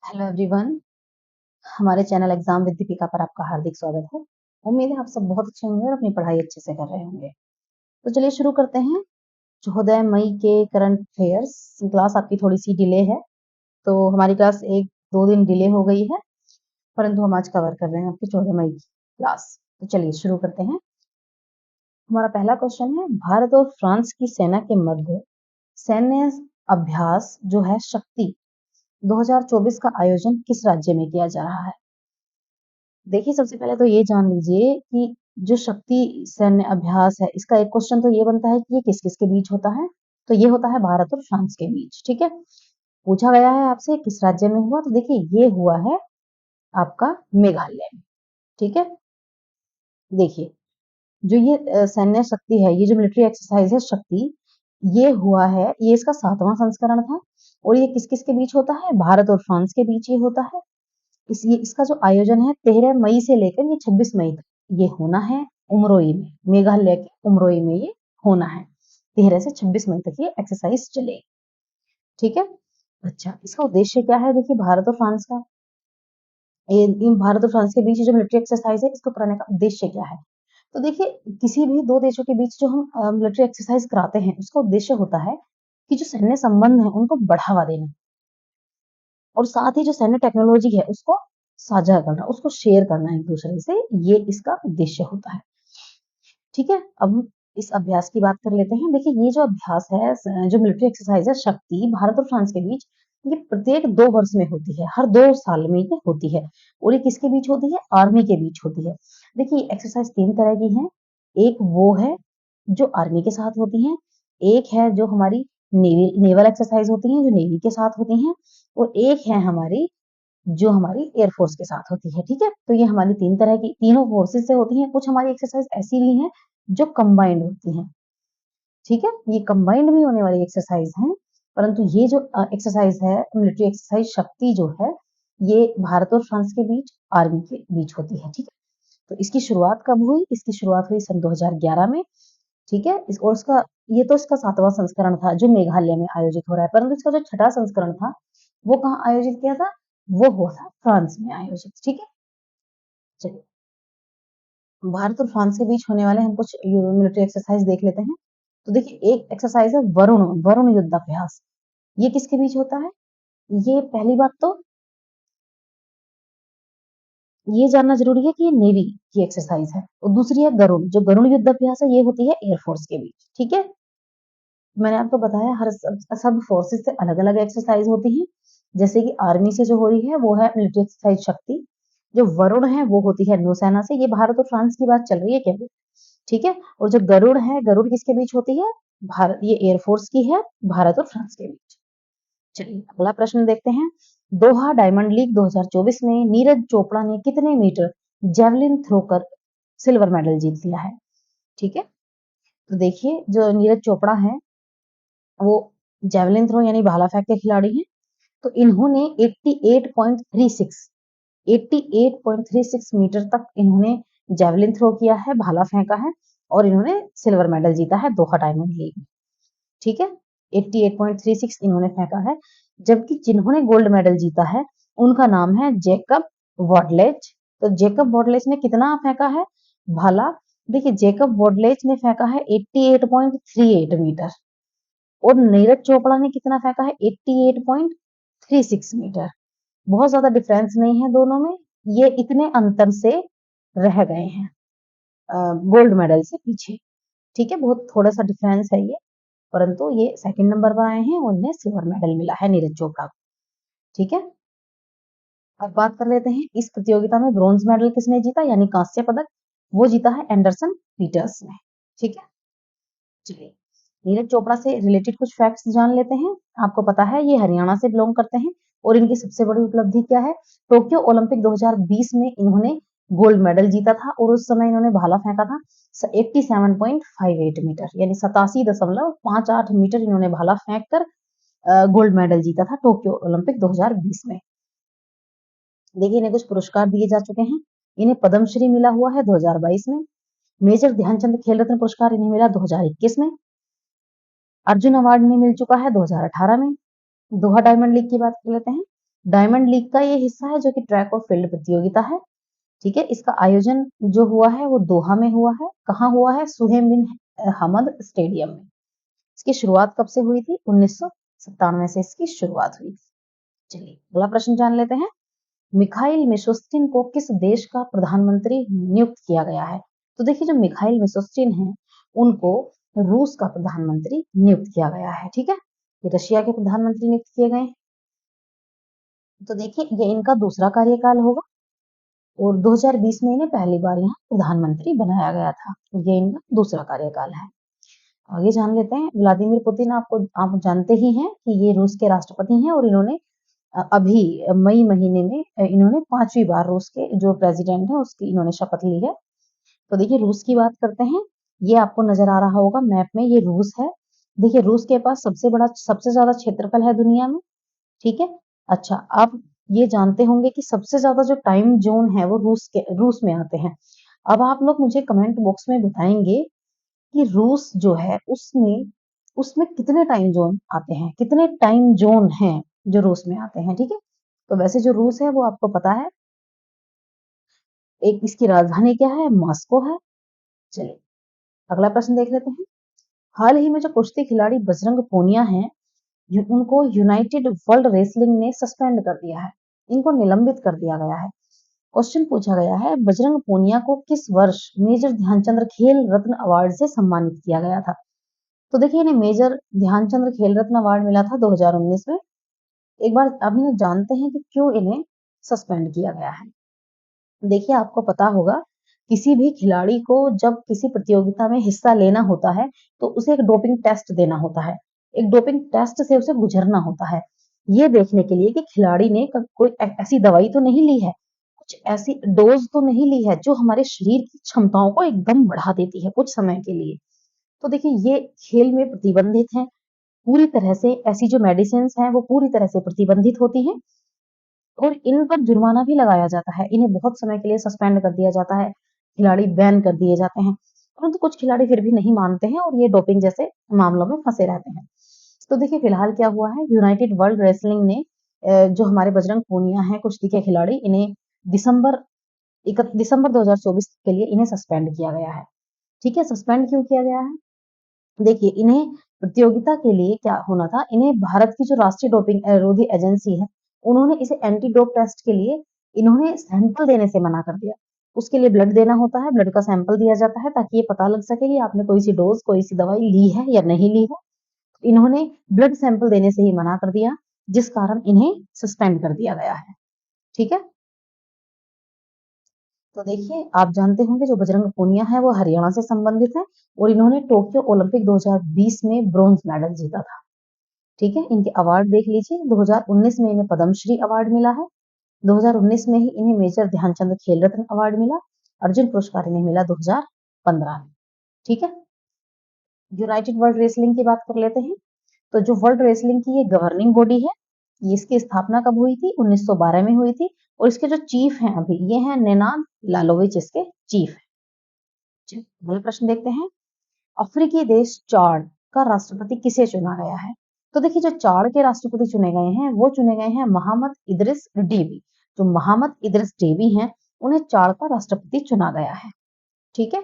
Hello everyone, हमारे channel exam with Deepika पर आपका हार्दिक स्वागत है। उम्मीद है आप सब बहुत अच्छे होंगे और अपनी पढ़ाई अच्छे से कर रहे होंगे। तो चलिए शुरू करते हैं। 14 मई के करंट अफेयर्स क्लास आपकी थोड़ी सी डिले है, तो हमारी क्लास 1-2 दिन डिले हो गई है, परंतु हम आज कवर कर रहे हैं आपकी 14 मई की क्लास। तो चलिए शुरू करते हैं। हमारा पहला क्वेश्चन है, भारत और फ्रांस की सेना के मध्य सैन्य अभ्यास जो है शक्ति 2024 का आयोजन किस राज्य में किया जा रहा है? देखिए, सबसे पहले तो ये जान लीजिए कि जो शक्ति सैन्य अभ्यास है, इसका एक क्वेश्चन तो ये बनता है कि ये किस-किस के बीच होता है? तो ये होता है भारत और फ्रांस के बीच, ठीक है? पूछा गया है आपसे किस राज्य में हुआ, तो देखिए ये हुआ है आपका मेघालय में, ठीक है? देखिए, जो ये सैन्य शक्ति है, ये जो मिलिट्री एक्सरसाइज है शक्ति, ये हुआ है, ये इसका 7वां संस्करण था और ये किस-किस के बीच होता है? भारत और फ्रांस के बीच ये होता है। इसका जो आयोजन है 13 मई से लेकर ये 26 मई तक ये होना है उमरोई में, मेघालय के उमरोई में ये होना है। 13 से 26 मई तक ये एक्सरसाइज चलेगी, ठीक है? अच्छा, इसका उद्देश्य क्या है? देखिए, भारत और फ्रांस का इन भारत और फ्रांस के बीच जो मिलिट्री एक्सरसाइज है, इसको कराने का उद्देश्य क्या है? तो देखिए, किसी भी 2 देशों के बीच जो हम मिलिट्री एक्सरसाइज कराते हैं, उसका उद्देश्य होता है कि जो सैन्य संबंध है, उनको बढ़ावा देना और साथ ही जो सैन्य टेक्नोलॉजी है, उसको साझा करना, उसको शेयर करना एक-दूसरे से, ये इसका उद्देश्य होता है। ठीक है? अब इस अभ्यास की बात कर लेते हैं। देखिए, ये जो अभ्यास है जो मिलिट्री एक्सरसाइज है शक्ति भारत और फ्रांस के बीच, ये प्रत्येक 2 वर्ष में होती है, हर 2 साल में ये होती है और ये किसके बीच होती है? आर्मी के बीच होती है। देखिए, एक्सरसाइज 3 तरह की हैं। एक वो है जो आर्मी के साथ होती हैं, एक है जो हमारी नेवल एक्सरसाइज होती हैं, जो नेवी के साथ होती हैं और एक है हमारी जो हमारी एयर फोर्स के साथ होती है, ठीक है? तो ये हमारी 3 तरह की तीनों फोर्सेस से होती हैं। कुछ हमारी एक्सरसाइज ऐसी भी हैं जो कंबाइंड होती हैं, ठीक है? ये कंबाइंड भी होने वाली एक्सरसाइज हैं, परंतु ये जो एक्सरसाइज है मिलिट्री एक्सरसाइज शक्ति जो है, ये भारत और फ्रांस के बीच, आर्मी के बीच होती है, ठीक है? तो इसकी शुरुआत कब हुई? इसकी शुरुआत हुई सन 2011 में, ठीक है? इस और इसका ये तो इसका 7वां संस्करण था जो मेघालय में आयोजित हो रहा है, परंतु इसका जो छठा संस्करण था, वो कहाँ आयोजित किया था? वो हुआ था फ्रांस में आयोजित, ठीक है? चलिए, भारत और फ्रांस के बीच होने वाले हम कुछ मिलिट्री एक्सरसाइज देख लेते हैं। तो देखिए, एक एक्सरसाइज है वरुण वरुण युद्धाभ्यास। ये किसके बीच होता है? ये पहली बात तो ये जानना जरूरी है कि ये नेवी की एक्सरसाइज है और दूसरी है गरुड़। जो गरुड़ युद्धाभ्यास है ये होती है एयरफोर्स के बीच, ठीक है? मैंने आपको बताया हर सब फोर्सेस से अलग-अलग एक्सरसाइज होती हैं। जैसे कि आर्मी से जो हो रही है वो है मिलिट्री एक्सरसाइज शक्ति। जो वरुण है वो होती है नौसेना से। ये भारत और फ्रांस की बात चल रही है केवल, ठीक है? और जो गरुड़ है, गरुड़ किसके बीच होती है? भारत, ये एयरफोर्स की है, भारत और फ्रांस के बीच। चलिए, अगला प्रश्न देखते हैं। दोहा डायमंड लीग 2024 में नीरज चोपड़ा ने कितने मीटर जेवलिन थ्रो कर सिल्वर मेडल जीत लिया है? ठीक है? तो देखिए, जो नीरज चोपड़ा है वो जेवलिन थ्रो यानी भाला फेंक के खिलाड़ी हैं। तो इन्होंने 88.36 मीटर तक इन्होंने जेवलिन थ्रो किया है, भाला फेंका है और इन्होंने सिल्वर मेडल जीता है दोहा डायमंड लीग में, ठीक है? 88.36 इन्होंने फेंका है, जबकि जिन्होंने गोल्ड मेडल जीता है उनका नाम है जेकब वॉडलेज। तो जेकब वॉडलेज ने कितना फेंका है भाला? देखिए, जेकब वॉडलेज ने फेंका है 88.38 मीटर और नीरज चोपड़ा ने कितना फेंका है? 88.36 मीटर। बहुत ज्यादा डिफरेंस नहीं है दोनों में, ये इतने अंतर से रह गए हैं गोल्ड मेडल से पीछे, ठीक है? बहुत थोड़ा सा डिफरेंस है ये, परंतु ये सेकंड नंबर पर आए हैं और इन्हें सिल्वर मेडल मिला है नीरज चोपड़ा को, ठीक है? अब बात कर लेते हैं इस प्रतियोगिता में ब्रॉन्ज मेडल किसने जीता यानी कांस्य पदक? वो जीता है एंडरसन पीटर्स ने, ठीक है? चलिए, नीरज चोपड़ा से रिलेटेड कुछ फैक्ट्स जान लेते हैं। आपको पता है ये हरियाणा से बिलोंग करते हैं और इनकी सबसे बड़ी उपलब्धि क्या है? टोक्यो ओलंपिक 2020 में इन्होंने गोल्ड मेडल जीता था और उस समय इन्होंने भाला फेंका था 87.58 मीटर यानी 87.58 मीटर इन्होंने भाला फेंक कर गोल्ड मेडल जीता था टोक्यो ओलंपिक 2020 में। देखिए, इन्हें कुछ पुरस्कार दिए जा चुके हैं। इन्हें पद्मश्री मिला हुआ है 2022 में। मेजर ध्यानचंद खेल रत्न पुरस्कार इन्हें मिला 2021 में। अर्जुन अवार्ड इन्हें मिल चुका है 2018 में। दोहा डायमंड लीग की बात कर लेते हैं। डायमंड लीग का ये हिस्सा है जो कि ट्रैक और फील्ड प्रतियोगिता है। ठीक है, इसका आयोजन जो हुआ है वो दोहा में हुआ है। कहाँ हुआ है? सुहेम बिन हमद स्टेडियम में। इसकी शुरुआत कब से हुई थी? 1997 से इसकी शुरुआत हुई थी। चलिए अगला प्रश्न जान लेते हैं। मिखाइल मिशुस्तिन को किस देश का प्रधानमंत्री नियुक्त किया गया है? तो देखिए जो मिखाइल मिशुस्तिन है उनको रूस का प्रधानमंत्री नियुक्त किया गया है। ठीक है, ये रशिया के प्रधानमंत्री नियुक्त किए गए। तो देखिए ये इनका दूसरा कार्यकाल होगा और 2020 में इन्हें पहली बार यहाँ प्रधानमंत्री बनाया गया था। ये इनका दूसरा कार्यकाल है। आगे जान लेते हैं। व्लादिमीर पुतिन आप जानते ही हैं कि ये रूस के राष्ट्रपति हैं और इन्होंने अभी मई महीने में इन्होंने 5वीं बार रूस के जो प्रेसिडेंट है उसकी इन्होंने शपथ ली है। तो देखिए रूस की बात करते हैं। ये आपको नजर आ रहा होगा मैप में, ये रूस है। देखिए रूस के पास सबसे ज्यादा क्षेत्रफल है दुनिया में। ठीक है, अच्छा आप ये जानते होंगे कि सबसे ज्यादा जो टाइम जोन है वो रूस में आते हैं। अब आप लोग मुझे कमेंट बॉक्स में बताएंगे कि रूस जो है उसमें उसमें कितने टाइम जोन आते हैं, कितने टाइम जोन हैं जो रूस में आते हैं। ठीक है, तो वैसे जो रूस है वो आपको पता है, एक इसकी राजधानी क्या है? मॉस्को है। चलिए अगला प्रश्न देख लेते हैं। हाल ही में जो कुश्ती खिलाड़ी बजरंग पूनिया हैं उनको यूनाइटेड वर्ल्ड रेसलिंग ने सस्पेंड कर दिया है, इनको निलंबित कर दिया गया है। क्वेश्चन पूछा गया है बजरंग पूनिया को किस वर्ष मेजर ध्यानचंद्र खेल रत्न अवार्ड से सम्मानित किया गया था? तो देखिए इन्हें मेजर ध्यानचंद्र खेल रत्न अवार्ड मिला था 2019 में। एक बार अभी ना जानते हैं कि क्यों इन्हें सस्पेंड किया गया है। देखिए आपको पता होगा किसी भी खिलाड़ी को जब किसी प्रतियोगिता में हिस्सा लेना होता है तो उसे एक डोपिंग टेस्ट देना होता है, एक डोपिंग टेस्ट से उसे गुजरना होता है, ये देखने के लिए कि खिलाड़ी ने कोई ऐसी दवाई तो नहीं ली है, कुछ ऐसी डोज तो नहीं ली है जो हमारे शरीर की क्षमताओं को एकदम बढ़ा देती है कुछ समय के लिए। तो देखिए ये खेल में प्रतिबंधित है पूरी तरह से, ऐसी जो मेडिसिन हैं वो पूरी तरह से प्रतिबंधित होती हैं और इन पर जुर्माना भी लगाया जाता है। इन्हें बहुत समय के लिए सस्पेंड कर दिया जाता है, खिलाड़ी बैन कर दिए जाते हैं, परंतु कुछ खिलाड़ी फिर भी नहीं मानते हैं और ये डोपिंग जैसे मामलों में फंसे रहते हैं। तो देखिए फिलहाल क्या हुआ है, यूनाइटेड वर्ल्ड रेसलिंग ने जो हमारे बजरंग पूनिया हैं कुश्ती के खिलाड़ी, इन्हें दिसंबर 2024 के लिए इन्हें सस्पेंड किया गया है। ठीक है, सस्पेंड क्यों किया गया है? देखिए इन्हें प्रतियोगिता के लिए क्या होना था, इन्हें भारत की जो राष्ट्रीय डोपिंग रोधी एजेंसी है उन्होंने इसे एंटी डोप टेस्ट के लिए इन्होंने सैंपल देने से मना कर दिया। उसके लिए ब्लड देना होता है, ब्लड का सैंपल दिया जाता है ताकि ये पता लग सके कि आपने कोई सी डोज कोई सी दवाई ली है या नहीं ली है। इन्होंने ब्लड सैंपल देने से ही मना कर दिया जिस कारण इन्हें सस्पेंड कर दिया गया है। ठीक है, तो देखिए आप जानते होंगे जो बजरंग पूनिया है वो हरियाणा से संबंधित है और इन्होंने टोक्यो ओलंपिक 2020 में ब्रॉन्ज मेडल जीता था। ठीक है, इनके अवार्ड देख लीजिए। 2019 में इन्हें पद्मश्री अवार्ड मिला है, 2019 में ही इन्हें मेजर ध्यानचंद खेल रत्न अवार्ड मिला, अर्जुन पुरस्कार इन्हें मिला 2015 में। ठीक है, यूनाइटेड वर्ल्ड रेसलिंग की बात कर लेते हैं। तो जो वर्ल्ड रेसलिंग की ये गवर्निंग बॉडी है, ये इसकी स्थापना कब हुई थी? 1912 में हुई थी और इसके जो चीफ हैं अभी ये हैं नेनाद लालोविच, इसके चीफ है। अगला प्रश्न देखते हैं। अफ्रीकी देश चाड का राष्ट्रपति किसे चुना गया है? तो देखिए जो चाड के राष्ट्रपति चुने गए हैं वो चुने गए हैं मोहम्मद इदरिस डेबी। जो मोहम्मद इदरिस डेबी हैं उन्हें चाड का राष्ट्रपति चुना गया है। ठीक है,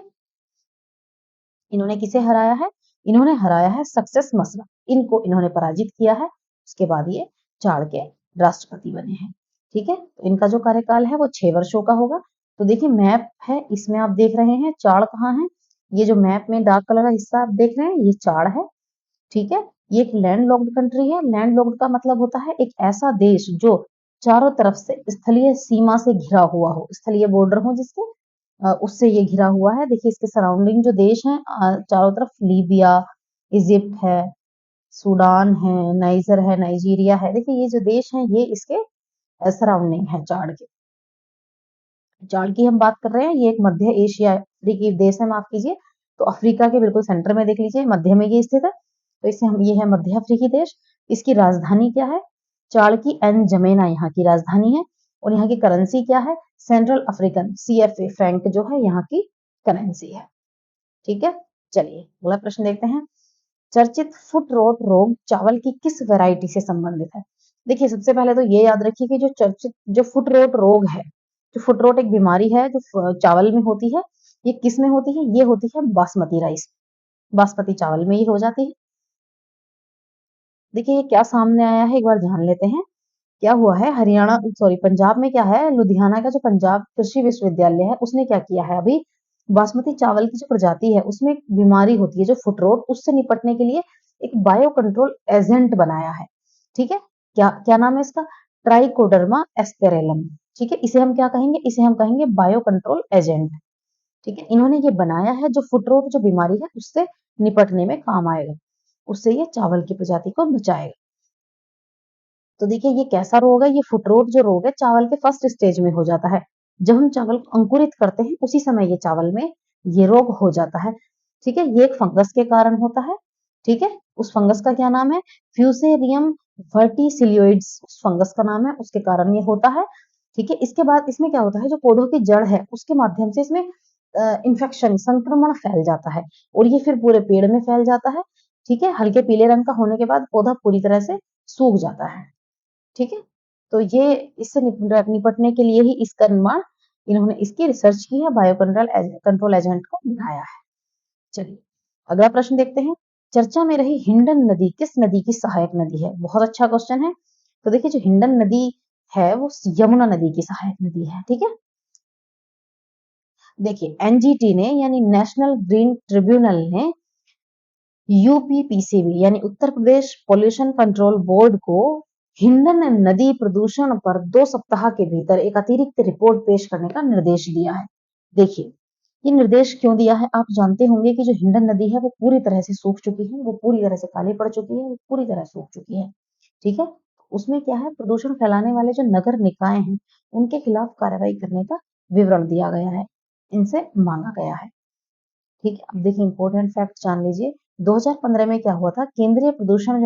इन्होंने किसे हराया है? इन्होंने हराया है सक्सेस मसरा, इनको इन्होंने पराजित किया है। उसके बाद ये चाड के राष्ट्रपति बने हैं। ठीक है, तो इनका जो कार्यकाल है वो 6 वर्षों का होगा। तो देखिए मैप है, इसमें आप देख रहे हैं चाड कहाँ है। ये जो मैप में डार्क कलर का हिस्सा आप देख रहे हैं ये चाड है। ठीक है, ये एक लैंड लॉक्ड कंट्री है। लैंड लॉक्ड का मतलब होता है एक ऐसा देश जो चारों तरफ से स्थलीय सीमा से घिरा हुआ हो, स्थलीय बॉर्डर हो जिसके, उससे ये घिरा हुआ है। देखिए इसके सराउंडिंग जो देश हैं चारों तरफ लीबिया, इजिप्ट है, सूडान है, नाइजर है, नाइजीरिया है। देखिए ये जो देश हैं ये इसके सराउंडिंग है चाड के। चाड की हम बात कर रहे हैं, ये एक मध्य एशिया अफ्रीकी देश है, माफ कीजिए। तो अफ्रीका के बिल्कुल सेंटर में देख लीजिए, मध्य में ये स्थित है। तो इसे हम, ये है मध्य अफ्रीकी देश। इसकी राजधानी क्या है? चाड की एन जमेना यहाँ की राजधानी है और यहाँ की करेंसी क्या है? सेंट्रल अफ्रीकन CFA फ्रैंक जो है यहाँ की करेंसी है। ठीक है, चलिए अगला प्रश्न देखते हैं। चर्चित फुट रोट रोग चावल की किस वैरायटी से संबंधित है? देखिए सबसे पहले तो ये याद रखिए कि जो चर्चित जो फुट रोट रोग है, जो फुट रोट एक बीमारी है जो चावल में होती है, ये किस में होती है? ये होती है बासमती राइस, बासमती चावल में ये हो जाती है। देखिए ये क्या सामने आया है, एक बार जान लेते हैं। क्या हुआ है, हरियाणा सॉरी पंजाब में क्या है, लुधियाना का जो पंजाब कृषि विश्वविद्यालय है उसने क्या किया है, अभी बासमती चावल की जो प्रजाति है उसमें एक बीमारी होती है जो फुट रोट, उससे निपटने के लिए एक बायो कंट्रोल एजेंट बनाया है। ठीक है, क्या क्या नाम है इसका? ट्राइकोडर्मा एस्पेरेलम। ठीक है, इसे हम क्या कहेंगे? इसे हम कहेंगे बायो कंट्रोल एजेंट। ठीक है, इन्होंने ये बनाया है जो फुट रोट जो बीमारी है उससे निपटने में काम आएगा, उससे ये चावल की प्रजाति को बचाएगा। तो देखिए ये कैसा रोग है, ये फुट रोट जो रोग है चावल के फर्स्ट स्टेज में हो जाता है। जब हम चावल को अंकुरित करते हैं उसी समय ये चावल में ये रोग हो जाता है। ठीक है, ये एक फंगस के कारण होता है। ठीक है, उस फंगस का क्या नाम है? फ्यूसेरियम वर्टिसिलियोइड्स उस फंगस का नाम है, उसके कारण ये होता है। ठीक है, इसके बाद इसमें क्या होता है, जो पौधों की जड़ है उसके माध्यम से इसमें इंफेक्शन संक्रमण फैल जाता है और ये फिर पूरे पेड़ में फैल जाता है। ठीक है, हल्के पीले रंग का होने के बाद पौधा पूरी तरह से सूख जाता है। ठीक है, तो ये इससे निपटने के लिए ही इसका निर्माण, इन्होंने इसकी रिसर्च की है, बायो कंट्रोल एजेंट को बनाया है। चलिए अगला प्रश्न देखते हैं। चर्चा में रही हिंडन नदी किस नदी की सहायक नदी है? बहुत अच्छा क्वेश्चन है। तो देखिए जो हिंडन नदी है वो यमुना नदी की सहायक नदी है। ठीक है, देखिए एनजीटी ने यानी नेशनल ग्रीन ट्रिब्यूनल ने यूपीपीसीबी यानी Uttar Pradesh pollution control board को हिंडन नदी प्रदूषण पर 2 सप्ताह के भीतर एक अतिरिक्त रिपोर्ट पेश करने का निर्देश दिया है। देखिए ये निर्देश क्यों दिया है, आप जानते होंगे कि जो हिंडन नदी है वो पूरी तरह से सूख चुकी है, वो पूरी तरह से काली पड़ चुकी है, वो पूरी तरह सूख चुकी है। ठीक है, उसमें क्या है, प्रदूषण फैलाने वाले जो नगर निकाय हैं उनके खिलाफ कार्रवाई करने का विवरण दिया गया है, इनसे मांगा गया है। ठीक है, अब देखिए इंपॉर्टेंट फैक्ट जान लीजिए। 2015 में क्या हुआ था, केंद्रीय प्रदूषण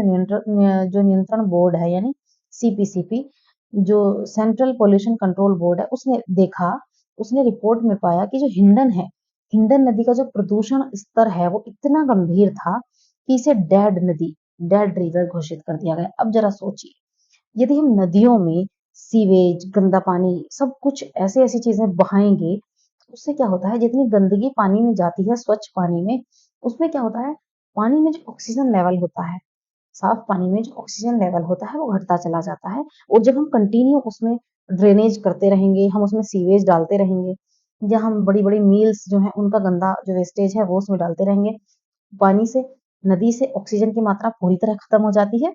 जो नियंत्रण बोर्ड है यानी सीपीसीपी, जो सेंट्रल पोल्यूशन कंट्रोल बोर्ड है, उसने देखा, उसने रिपोर्ट में पाया कि जो हिंडन है, हिंडन नदी का जो प्रदूषण स्तर है वो इतना गंभीर था कि इसे डेड नदी, डेड रिवर घोषित कर दिया गया। अब जरा सोचिए, यदि हम नदियों में सीवेज, गंदा पानी, सब कुछ ऐसे ऐसी चीजें बहाएंगे, उससे क्या होता है, जितनी गंदगी पानी में जाती है स्वच्छ पानी में, उसमें क्या होता है, पानी में जो ऑक्सीजन लेवल होता है, साफ पानी में जो ऑक्सीजन लेवल होता है वो घटता चला जाता है। और जब हम कंटिन्यू उसमें ड्रेनेज करते रहेंगे, हम उसमें सीवेज डालते रहेंगे, या हम बड़ी बड़ी मील्स जो है उनका गंदा जो वेस्टेज है वो उसमें डालते रहेंगे, पानी से, नदी से ऑक्सीजन की मात्रा पूरी तरह खत्म हो जाती है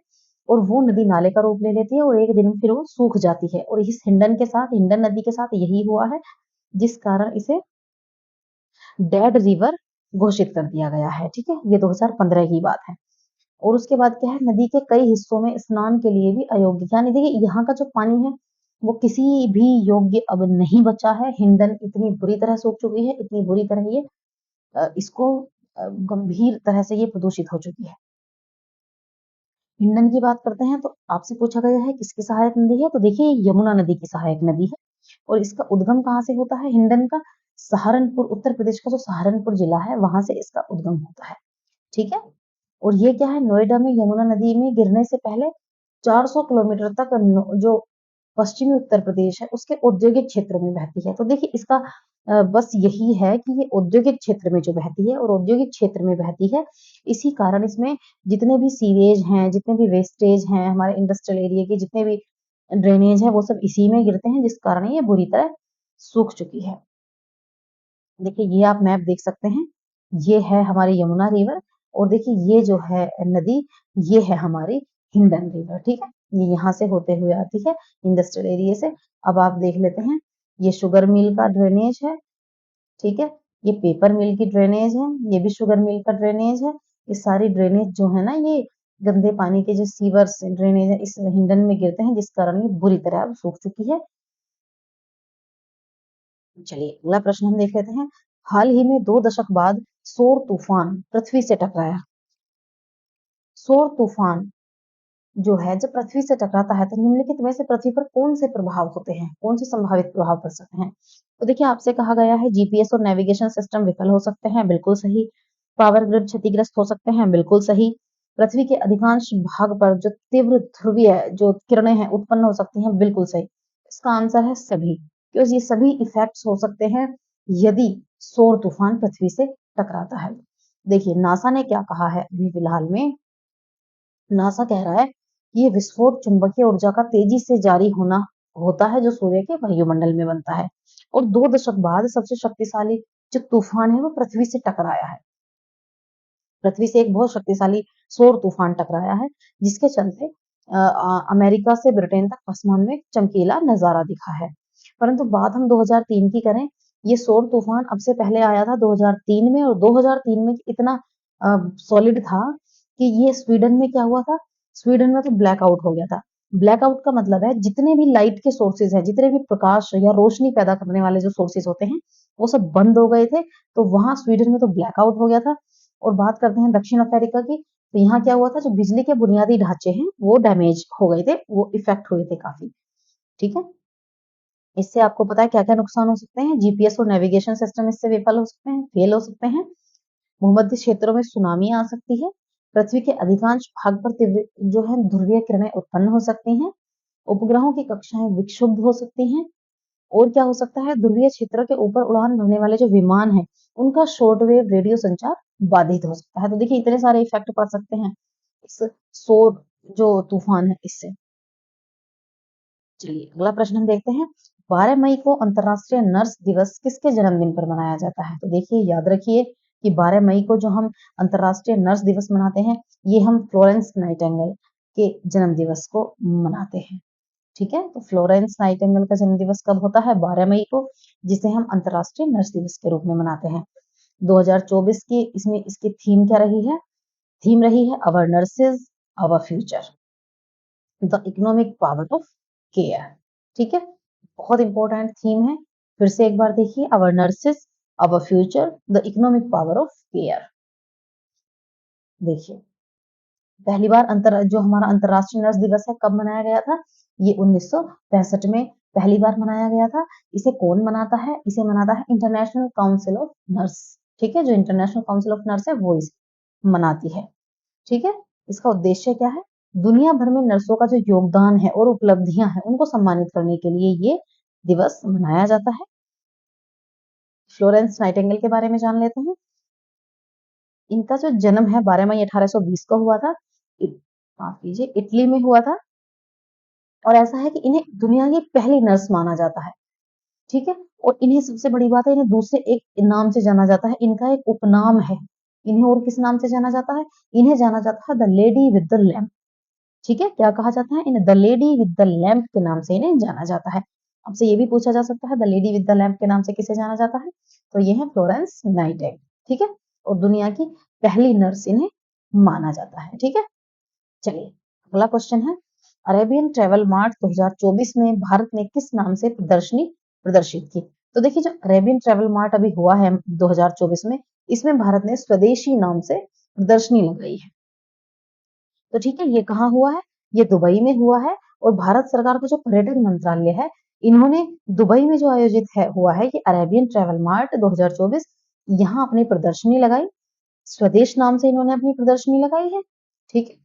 और वो नदी नाले का रूप ले लेती है और एक दिन फिर वो सूख जाती है। और इस हिंडन के साथ, हिंडन नदी के साथ यही हुआ है, जिस कारण इसे डेड रिवर घोषित कर दिया गया है। ठीक है, ये 2015 की बात है। और उसके बाद क्या है, नदी के कई हिस्सों में स्नान के लिए भी अयोग्य, यानी देखिए यहाँ का जो पानी है वो किसी भी योग्य अब नहीं बचा है। हिंडन इतनी बुरी तरह सूख चुकी है, इतनी बुरी तरह ये इसको गंभीर तरह से ये प्रदूषित हो चुकी है। हिंडन की बात करते हैं तो आपसे पूछा गया है किसकी सहायक नदी है, तो देखिए यमुना नदी की सहायक नदी है। और इसका उद्गम कहाँ से होता है हिंडन का? सहारनपुर, उत्तर प्रदेश का जो सहारनपुर जिला है वहां से इसका उद्गम होता है। ठीक है, और ये क्या है, नोएडा में यमुना नदी में गिरने से पहले 400 किलोमीटर तक जो पश्चिमी उत्तर प्रदेश है उसके औद्योगिक क्षेत्रों में बहती है। तो देखिए इसका बस यही है कि ये औद्योगिक क्षेत्र में जो बहती है और औद्योगिक क्षेत्र में बहती है, इसी कारण इसमें जितने भी सीवेज हैं, जितने भी वेस्टेज हैं, हमारे इंडस्ट्रियल एरिया के जितने भी ड्रेनेज है वो सब इसी में गिरते हैं, जिस कारण ये बुरी तरह सूख चुकी है। देखिए ये आप मैप देख सकते हैं, ये है हमारी यमुना रिवर और देखिए ये जो है नदी, ये है हमारी हिंडन रिवर। ठीक है, ये यहाँ से होते हुए आती है इंडस्ट्रियल एरिया से। अब आप देख लेते हैं, ये शुगर मिल का ड्रेनेज है। ठीक है, ये पेपर मिल की ड्रेनेज है, ये भी शुगर मिल का ड्रेनेज है। ये सारी ड्रेनेज जो है ना, ये गंदे पानी के जो सीवर्स ड्रेनेज है इस हिंडन में गिरते हैं, जिस कारण ये बुरी तरह अब सूख चुकी है। चलिए अगला प्रश्न हम देख लेते हैं। हाल ही में 2 दशक बाद सौर तूफान पृथ्वी से टकराया। सौर तूफान जो है जब पृथ्वी से टकराता है तो निम्नलिखित में से पृथ्वी पर कौन से प्रभाव होते हैं, कौन से संभावित प्रभाव पड़ सकते हैं? तो देखिए आपसे कहा गया है जीपीएस और नेविगेशन सिस्टम विफल हो सकते हैं, बिल्कुल सही। पावर ग्रिड क्षतिग्रस्त हो सकते हैं, बिल्कुल सही। पृथ्वी के अधिकांश भाग पर जो तीव्र ध्रुवीय जो किरणें हैं उत्पन्न हो सकती हैं, बिल्कुल सही। इसका आंसर है सभी, क्योंकि ये सभी इफेक्ट्स हो सकते हैं यदि सौर तूफान पृथ्वी से टकराता है। देखिए नासा ने क्या कहा है अभी फिलहाल में, नासा कह रहा है कि ये विस्फोट चुंबकीय ऊर्जा का तेजी से जारी होना होता है जो सूर्य के वायुमंडल में बनता है, और 2 दशक बाद सबसे शक्तिशाली जो तूफान है वो पृथ्वी से टकराया है। पृथ्वी से एक बहुत शक्तिशाली सौर तूफान टकराया है, जिसके चलते अमेरिका से ब्रिटेन तक आसमान में चमकीला नजारा दिखा है। परंतु बात हम 2003 की करें, ये सौर तूफान अब से पहले आया था 2003 में, और 2003 में इतना सॉलिड था कि ये स्वीडन में क्या हुआ था, स्वीडन में तो ब्लैकआउट हो गया था। ब्लैकआउट का मतलब है जितने भी लाइट के सोर्सेज है, जितने भी प्रकाश या रोशनी पैदा करने वाले जो सोर्सेज होते हैं, वो सब बंद हो गए थे। तो वहां स्वीडन में तो ब्लैकआउट हो गया था। और बात करते हैं दक्षिण अफ्रीका की, तो यहाँ क्या हुआ था, जो बिजली के बुनियादी ढांचे हैं वो डैमेज हो गए थे, वो इफेक्ट हुए थे काफी। ठीक है, इससे आपको पता है क्या क्या नुकसान हो सकते हैं। जीपीएस और नेविगेशन सिस्टम इससे विफल हो सकते हैं, फेल हो सकते हैं। भूमध्य क्षेत्रों में सुनामी आ सकती है। पृथ्वी के अधिकांश भाग पर तीव्र जो है ध्रुवीय किरणें उत्पन्न हो सकती हैं। उपग्रहों की कक्षाएं विक्षुब्ध हो सकती हैं। और क्या हो सकता है, ध्रुवीय क्षेत्र के ऊपर उड़ान भरने वाले जो विमान हैं, उनका शॉर्टवेव रेडियो संचार बाधित हो सकता है। तो देखिए इतने सारे इफेक्ट पड़ सकते हैं इस सौर जो तूफान है इससे। चलिए अगला प्रश्न हम देखते हैं, 12 मई को अंतरराष्ट्रीय नर्स दिवस किसके जन्मदिन पर मनाया जाता है। तो देखिए याद रखिए कि 12 मई को जो हम अंतरराष्ट्रीय नर्स दिवस मनाते हैं, ये हम फ्लोरेंस नाइटिंगेल के जन्म दिवस को मनाते हैं। ठीक है, तो फ्लोरेंस नाइटिंगेल का जन्म दिवस कब होता है, 12 मई को, जिसे हम अंतरराष्ट्रीय नर्स दिवस के रूप में मनाते हैं। 2024 की इसमें इसकी थीम क्या रही है, थीम रही है our nurses our future, the economic power of care. ठीक है, बहुत इंपॉर्टेंट थीम है। फिर से एक बार देखिए, our nurses our future the economic power of care. देखिए पहली बार जो हमारा अंतरराष्ट्रीय नर्स दिवस है कब मनाया गया था, ये 1965 में पहली बार मनाया गया था। इसे कौन मनाता है, इसे मनाता है इंटरनेशनल काउंसिल ऑफ नर्स। ठीक है, जो इंटरनेशनल काउंसिल ऑफ नर्स है वो इसे मनाती है। ठीक है, इसका उद्देश्य क्या है, दुनिया भर में नर्सों का जो योगदान है और उपलब्धियां हैं उनको सम्मानित करने के लिए ये दिवस मनाया जाता है। फ्लोरेंस नाइटिंगेल के बारे में जान लेते हैं। इनका जो जन्म है 12 मई 1820 को हुआ था, माफ कीजिए इटली में हुआ था। और ऐसा है कि इन्हें दुनिया की पहली नर्स माना जाता है। ठीक है, और इन्हें सबसे बड़ी बात है, इन्हें दूसरे एक नाम से जाना जाता है, इनका एक उपनाम है। इन्हें और किस नाम से जाना जाता है, इन्हें जाना जाता है the lady with the lamp. ठीक है, क्या कहा जाता है, इन्हें the lady with the lamp के नाम से इन्हें जाना जाता है। आपसे ये भी पूछा जा सकता है the lady with the lamp के नाम से किसे जाना जाता है, तो ये है फ्लोरेंस नाइटिंगेल। ठीक है, और दुनिया की पहली नर्स इन्हें माना जाता है। ठीक है, चलिए अगला क्वेश्चन है, अरेबियन ट्रेवल मार्ट 2024 में भारत ने किस नाम से प्रदर्शनी प्रदर्शित की। तो देखिए जो अरेबियन ट्रेवल मार्ट अभी हुआ है 2024 में, इसमें भारत ने स्वदेशी नाम से प्रदर्शनी लगाई है। तो ठीक है, ये कहाँ हुआ है, ये दुबई में हुआ है। और भारत सरकार का जो पर्यटन मंत्रालय है, इन्होंने दुबई में जो आयोजित है हुआ है ये अरेबियन ट्रेवल मार्ट 2024, यहाँ अपनी प्रदर्शनी लगाई, स्वदेश नाम से इन्होंने अपनी प्रदर्शनी लगाई है। ठीक है,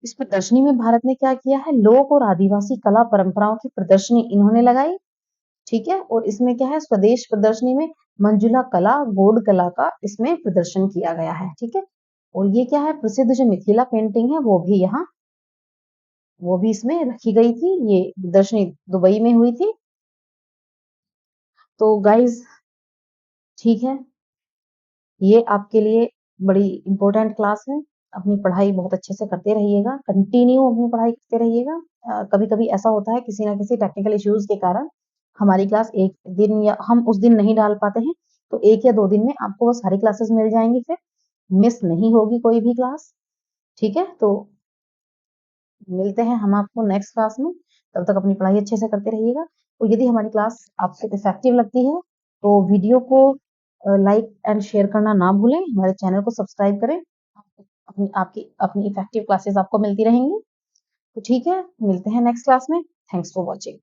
इस प्रदर्शनी में भारत ने क्या किया है, लोक और आदिवासी कला परंपराओं की प्रदर्शनी इन्होंने लगाई। ठीक है, और इसमें क्या है, स्वदेश प्रदर्शनी में मंजुला कला गौड़ कला का इसमें प्रदर्शन किया गया है। ठीक है, और ये क्या है, प्रसिद्ध जो मिथिला पेंटिंग है वो भी इसमें रखी गई थी। ये प्रदर्शनी दुबई में हुई थी। तो गाइज ठीक है, ये आपके लिए बड़ी इंपॉर्टेंट क्लास है। अपनी पढ़ाई बहुत अच्छे से करते रहिएगा, कंटिन्यू अपनी पढ़ाई करते रहिएगा। कभी कभी ऐसा होता है किसी ना किसी टेक्निकल इश्यूज के कारण हमारी क्लास एक दिन या हम उस दिन नहीं डाल पाते हैं, तो 1 या 2 दिन में आपको वो सारी क्लासेस मिल जाएंगी, फिर मिस नहीं होगी कोई भी क्लास। ठीक है, तो मिलते हैं हम आपको नेक्स्ट क्लास में। तब तक अपनी पढ़ाई अच्छे से करते रहिएगा। और यदि हमारी क्लास आपको इफेक्टिव लगती है तो वीडियो को लाइक एंड शेयर करना ना भूलें, हमारे चैनल को सब्सक्राइब करें। अपनी इफेक्टिव क्लासेस आपको मिलती रहेंगी। तो ठीक है, मिलते हैं नेक्स्ट क्लास में। Thanks for watching.